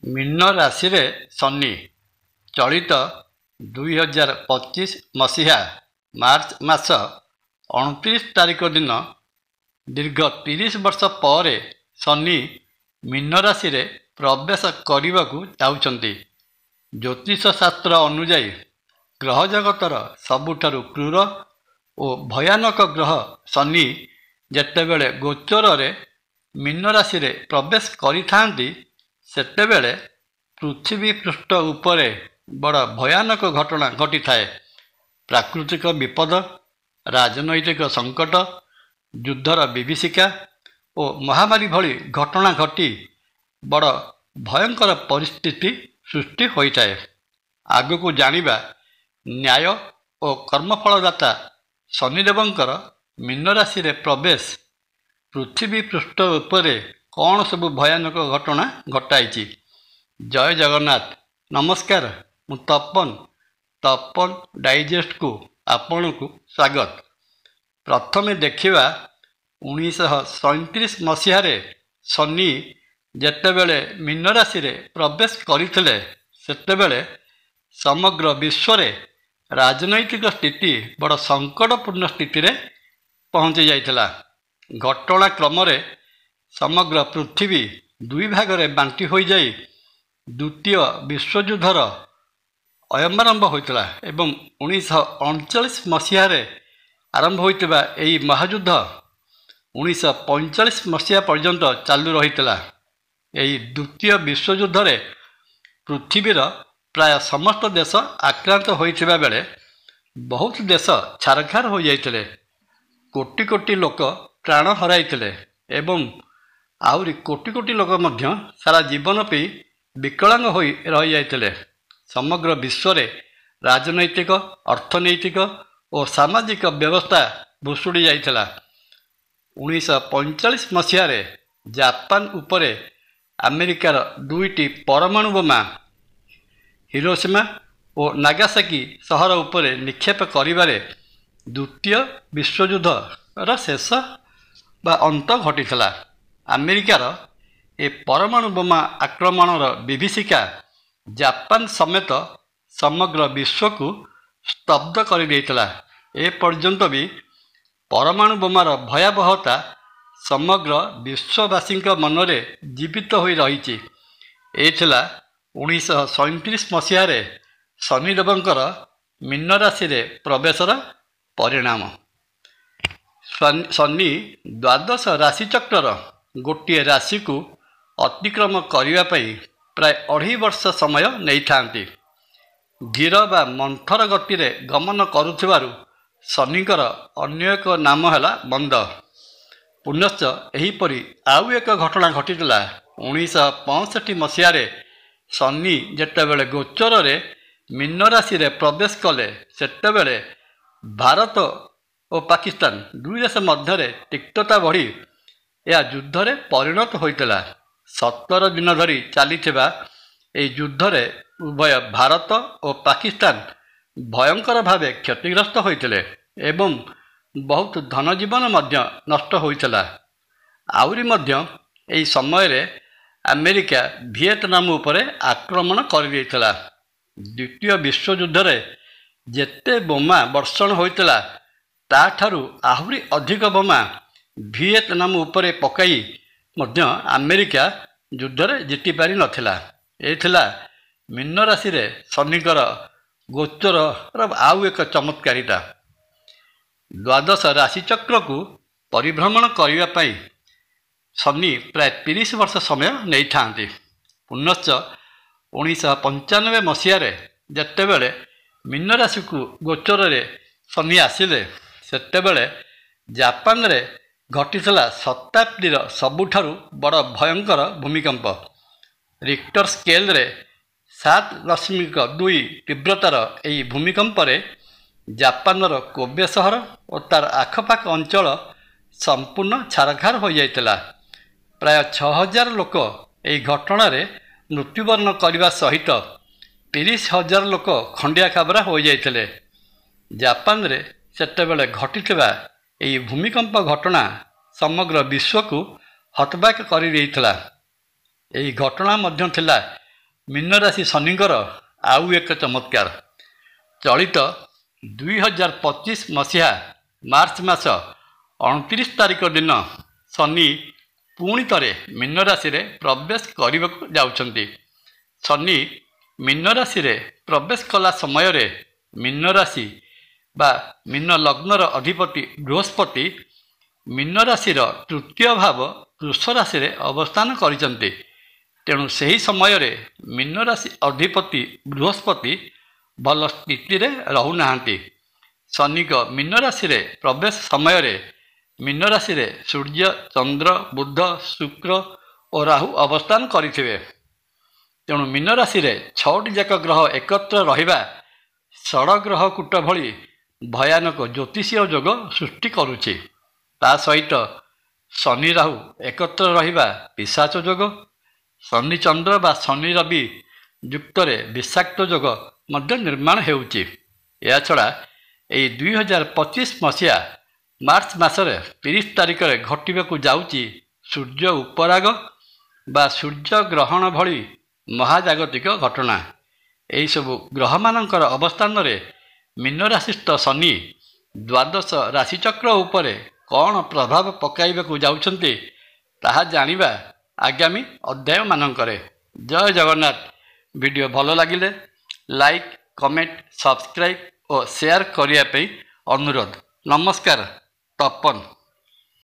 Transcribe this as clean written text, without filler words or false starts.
ମୀନ ରାଶିରେ ଶନି ଚଳିତ 2025 ମସିହା ମାର୍ଚ୍ଚ ମାସ 29 ତାରିଖ ଦିନ ଦୀର୍ଘ 30 ବର୍ଷ ପରେ ଶନି ମୀନ ରାଶିରେ ପ୍ରବେଶ କରିବାକୁ ଯାଉଛନ୍ତି। ଜ୍ୟୋତିଷ ଶାସ୍ତ୍ର ଅନୁଯାୟୀ ଗ୍ରହ ଜଗତର ସବୁଠାରୁ କ୍ରୂର ଓ ଭୟାନକ ଗ୍ରହ ଶନି ଯେତେବେଳେ ଗୋଚରରେ ମୀନ ରାଶିରେ ପ୍ରବେଶ କରିଥାନ୍ତି ସେତେବେଳେ ପୃଥିବୀ ପୃଷ୍ଠ ଉପରେ ବଡ଼ ଭୟାନକ ଘଟଣା ଘଟିଥାଏ। ପ୍ରାକୃତିକ ବିପଦ, ରାଜନୈତିକ ସଙ୍କଟ, ଯୁଦ୍ଧର ବିଭୀଷିକା ଓ ମହାମାରୀ ଭଳି ଘଟଣା ଘଟି ବଡ଼ ଭୟଙ୍କର ପରିସ୍ଥିତି ସୃଷ୍ଟି ହୋଇଥାଏ। ଆଗକୁ ଜାଣିବା ନ୍ୟାୟ ଓ କର୍ମଫଳଦାତା ଶନିଦେବଙ୍କର ମୀନ ରାଶିରେ ପ୍ରବେଶ ପୃଥିବୀ ପୃଷ୍ଠ ଉପରେ କ'ଣ ସବୁ ଭୟାନକ ଘଟଣା ଘଟାଇଛି। ଜୟ ଜଗନ୍ନାଥ। ନମସ୍କାର, ମୁଁ ତପନ ଡାଇଜେଷ୍ଟକୁ ଆପଣଙ୍କୁ ସ୍ୱାଗତ। ପ୍ରଥମେ ଦେଖିବା 1937 ମସିହାରେ ଶନି ଯେତେବେଳେ ମୀନ ରାଶିରେ ପ୍ରବେଶ କରିଥିଲେ ସେତେବେଳେ ସମଗ୍ର ବିଶ୍ୱରେ ରାଜନୈତିକ ସ୍ଥିତି ବଡ଼ ସଙ୍କଟପୂର୍ଣ୍ଣ ସ୍ଥିତିରେ ପହଞ୍ଚି ଯାଇଥିଲା। ଘଟଣାକ୍ରମରେ ସମଗ୍ର ପୃଥିବୀ ଦୁଇ ଭାଗରେ ବାଣ୍ଟି ହୋଇଯାଇ ଦ୍ୱିତୀୟ ବିଶ୍ୱଯୁଦ୍ଧର ଅୟମାରମ୍ଭ ହୋଇଥିଲା ଏବଂ 1939 ମସିହାରେ ଆରମ୍ଭ ହୋଇଥିବା ଏହି ମହାଯୁଦ୍ଧ 1945 ମସିହା ପର୍ଯ୍ୟନ୍ତ ଚାଲୁ ରହିଥିଲା। ଏହି ଦ୍ୱିତୀୟ ବିଶ୍ୱଯୁଦ୍ଧରେ ପୃଥିବୀର ପ୍ରାୟ ସମସ୍ତ ଦେଶ ଆକ୍ରାନ୍ତ ହୋଇଥିବା ବେଳେ ବହୁତ ଦେଶ ଛାରଖାର ହୋଇଯାଇଥିଲେ। କୋଟି କୋଟି ଲୋକ ପ୍ରାଣ ହରାଇଥିଲେ ଏବଂ ଆହୁରି କୋଟି କୋଟି ଲୋକ ମଧ୍ୟ ସାରା ଜୀବନ ପାଇଁ ବିକଳାଙ୍ଗ ହୋଇ ରହିଯାଇଥିଲେ। ସମଗ୍ର ବିଶ୍ୱରେ ରାଜନୈତିକ, ଅର୍ଥନୈତିକ ଓ ସାମାଜିକ ବ୍ୟବସ୍ଥା ଭୁଷୁଡ଼ି ଯାଇଥିଲା। 1945 ମସିହାରେ ଜାପାନ ଉପରେ ଆମେରିକାର ଦୁଇଟି ପରମାଣୁ ବୋମା ହିରୋସୀମା ଓ ନାଗାସାକି ସହର ଉପରେ ନିକ୍ଷେପ କରିବାରେ ଦ୍ୱିତୀୟ ବିଶ୍ୱଯୁଦ୍ଧର ଶେଷ ବା ଅନ୍ତ ଘଟିଥିଲା। ଆମେରିକାର ଏ ପରମାଣୁ ବୋମା ଆକ୍ରମଣର ବିଭୀଷିକା ଜାପାନ ସମେତ ସମଗ୍ର ବିଶ୍ୱକୁ ସ୍ତବ୍ଧ କରିଦେଇଥିଲା। ଏପର୍ଯ୍ୟନ୍ତ ବି ପରମାଣୁ ବୋମାର ଭୟାବହତା ସମଗ୍ର ବିଶ୍ୱବାସୀଙ୍କ ମନରେ ଜୀବିତ ହୋଇ ରହିଛି। ଏ ଥିଲା 1937 ମସିହାରେ ଶନିଦେବଙ୍କର ମୀନ ରାଶିରେ ପ୍ରବେଶର ପରିଣାମ। ଶନି ଦ୍ୱାଦଶ ରାଶିଚକ୍ରର ଗୋଟିଏ ରାଶିକୁ ଅତିକ୍ରମ କରିବା ପାଇଁ ପ୍ରାୟ 2.5 ବର୍ଷ ସମୟ ନେଇଥାନ୍ତି। ଧୀର ବା ମନ୍ଥର ଗତିରେ ଗମନ କରୁଥିବାରୁ ଶନିଙ୍କର ଅନ୍ୟ ଏକ ନାମ ହେଲା ମନ୍ଦ। ପୁନଶ୍ଚ ଏହିପରି ଆଉ ଏକ ଘଟଣା ଘଟିଥିଲା। 1965 ମସିହାରେ ଶନି ଯେତେବେଳେ ଗୋଚରରେ ମୀନ ରାଶିରେ ପ୍ରବେଶ କଲେ ସେତେବେଳେ ଭାରତ ଓ ପାକିସ୍ତାନ ଦୁଇ ଦେଶ ମଧ୍ୟରେ ତିକ୍ତତା ବଢ଼ି ଏହା ଯୁଦ୍ଧରେ ପରିଣତ ହୋଇଥିଲା। 17 ଦିନ ଧରି ଚାଲିଥିବା ଏହି ଯୁଦ୍ଧରେ ଉଭୟ ଭାରତ ଓ ପାକିସ୍ତାନ ଭୟଙ୍କର ଭାବେ କ୍ଷତିଗ୍ରସ୍ତ ହୋଇଥିଲେ ଏବଂ ବହୁତ ଧନଜୀବନ ମଧ୍ୟ ନଷ୍ଟ ହୋଇଥିଲା। ଆହୁରି ମଧ୍ୟ ଏହି ସମୟରେ ଆମେରିକା ଭିଏତନାମ ଉପରେ ଆକ୍ରମଣ କରିଦେଇଥିଲା। ଦ୍ୱିତୀୟ ବିଶ୍ୱଯୁଦ୍ଧରେ ଯେତେ ବୋମା ବର୍ଷଣ ହୋଇଥିଲା ତାଠାରୁ ଆହୁରି ଅଧିକ ବୋମା ଭିଏତନାମ ଉପରେ ପକାଇ ମଧ୍ୟ ଆମେରିକା ଯୁଦ୍ଧରେ ଜିତିପାରି ନଥିଲା। ଏ ଥିଲା ମୀନ ରାଶିରେ ଶନିଙ୍କର ଗୋଚରର ଆଉ ଏକ ଚମତ୍କାରିତା। ଦ୍ୱାଦଶ ରାଶିଚକ୍ରକୁ ପରିଭ୍ରମଣ କରିବା ପାଇଁ ଶନି ପ୍ରାୟ 30 ବର୍ଷ ସମୟ ନେଇଥାନ୍ତି। ପୁନଶ୍ଚ 1995 ମସିହାରେ ଯେତେବେଳେ ମୀନ ରାଶିକୁ ଗୋଚରରେ ଶନି ଆସିଲେ ସେତେବେଳେ ଜାପାନରେ ଘଟିଥିଲା ଶତାବ୍ଦୀର ସବୁଠାରୁ ବଡ଼ ଭୟଙ୍କର ଭୂମିକମ୍ପ। ରିକ୍ଟର ସ୍କେଲରେ 7.2 ତୀବ୍ରତାର ଏହି ଭୂମିକମ୍ପରେ ଜାପାନର କୋବେ ସହର ଓ ତାର ଆଖପାଖ ଅଞ୍ଚଳ ସମ୍ପୂର୍ଣ୍ଣ ଛାରଖାର ହୋଇଯାଇଥିଲା। ପ୍ରାୟ 6,000 ଲୋକ ଏହି ଘଟଣାରେ ମୃତ୍ୟୁବରଣ କରିବା ସହିତ 30,000 ଲୋକ ଖଣ୍ଡିଆ ଖାବରା ହୋଇଯାଇଥିଲେ। ଜାପାନରେ ସେତେବେଳେ ଘଟିଥିବା ଏହି ଭୂମିକମ୍ପ ଘଟଣା ସମଗ୍ର ବିଶ୍ୱକୁ ହତବାକ୍ କରିଦେଇଥିଲା। ଏହି ଘଟଣା ମଧ୍ୟ ଥିଲା ମୀନ ରାଶି ଶନିଙ୍କର ଆଉ ଏକ ଚମତ୍କାର। ଚଳିତ 2025 ମସିହା ମାର୍ଚ୍ଚ ମାସ 29 ତାରିଖ ଦିନ ଶନି ପୁଣି ଥରେ ମୀନ ରାଶିରେ ପ୍ରବେଶ କରିବାକୁ ଯାଉଛନ୍ତି। ଶନି ମୀନ ରାଶିରେ ପ୍ରବେଶ କଲା ସମୟରେ ମୀନ ରାଶି ବା ମୀନ ଲଗ୍ନର ଅଧିପତି ବୃହସ୍ପତି ମୀନ ରାଶିର ତୃତୀୟ ଭାବ ବୃଷ ରାଶିରେ ଅବସ୍ଥାନ କରିଛନ୍ତି। ତେଣୁ ସେହି ସମୟରେ ମୀନ ରାଶି ଅଧିପତି ବୃହସ୍ପତି ଭଲ ସ୍ଥିତିରେ ରହୁନାହାନ୍ତି। ଶନିଙ୍କ ମୀନ ରାଶିରେ ପ୍ରବେଶ ସମୟରେ ମୀନ ରାଶିରେ ସୂର୍ଯ୍ୟ, ଚନ୍ଦ୍ର, ବୁଧ, ଶୁକ୍ର ଓ ରାହୁ ଅବସ୍ଥାନ କରିଥିବେ। ତେଣୁ ମୀନ ରାଶିରେ 6ଟି ଯାକ ଗ୍ରହ ଏକତ୍ର ରହିବା ଷଡ଼ଗ୍ରହ କୂଟ ଭଳି ଭୟାନକ ଜ୍ୟୋତିଷୀୟ ଯୋଗ ସୃଷ୍ଟି କରୁଛି। ତା ସହିତ ଶନି ରାହୁ ଏକତ୍ର ରହିବା ପିଶାଚ ଯୋଗ, ଶନି ଚନ୍ଦ୍ର ବା ଶନି ରବି ଯୁକ୍ତରେ ବିଷାକ୍ତ ଯୋଗ ମଧ୍ୟ ନିର୍ମାଣ ହେଉଛି। ଏହାଛଡ଼ା ଏହି 2025 ମସିହା ମାର୍ଚ୍ଚ ମାସରେ 30 ତାରିଖରେ ଘଟିବାକୁ ଯାଉଛି ସୂର୍ଯ୍ୟ ଉପରାଗ ବା ସୂର୍ଯ୍ୟ ଗ୍ରହଣ ଭଳି ମହାଜାଗତିକ ଘଟଣା। ଏହିସବୁ ଗ୍ରହମାନଙ୍କର ଅବସ୍ଥାନରେ ମୀନ ରାଶିସ୍ଥ ଶନି ଦ୍ୱାଦଶ ରାଶିଚକ୍ର ଉପରେ କ'ଣ ପ୍ରଭାବ ପକାଇବାକୁ ଯାଉଛନ୍ତି ତାହା ଜାଣିବା ଆଗାମୀ ଅଧ୍ୟାୟମାନଙ୍କରେ। ଜୟ ଜଗନ୍ନାଥ। ଭିଡ଼ିଓ ଭଲ ଲାଗିଲେ ଲାଇକ୍, କମେଣ୍ଟ, ସବସ୍କ୍ରାଇବ୍ ଓ ସେୟାର କରିବା ପାଇଁ ଅନୁରୋଧ। ନମସ୍କାର। ତପନ।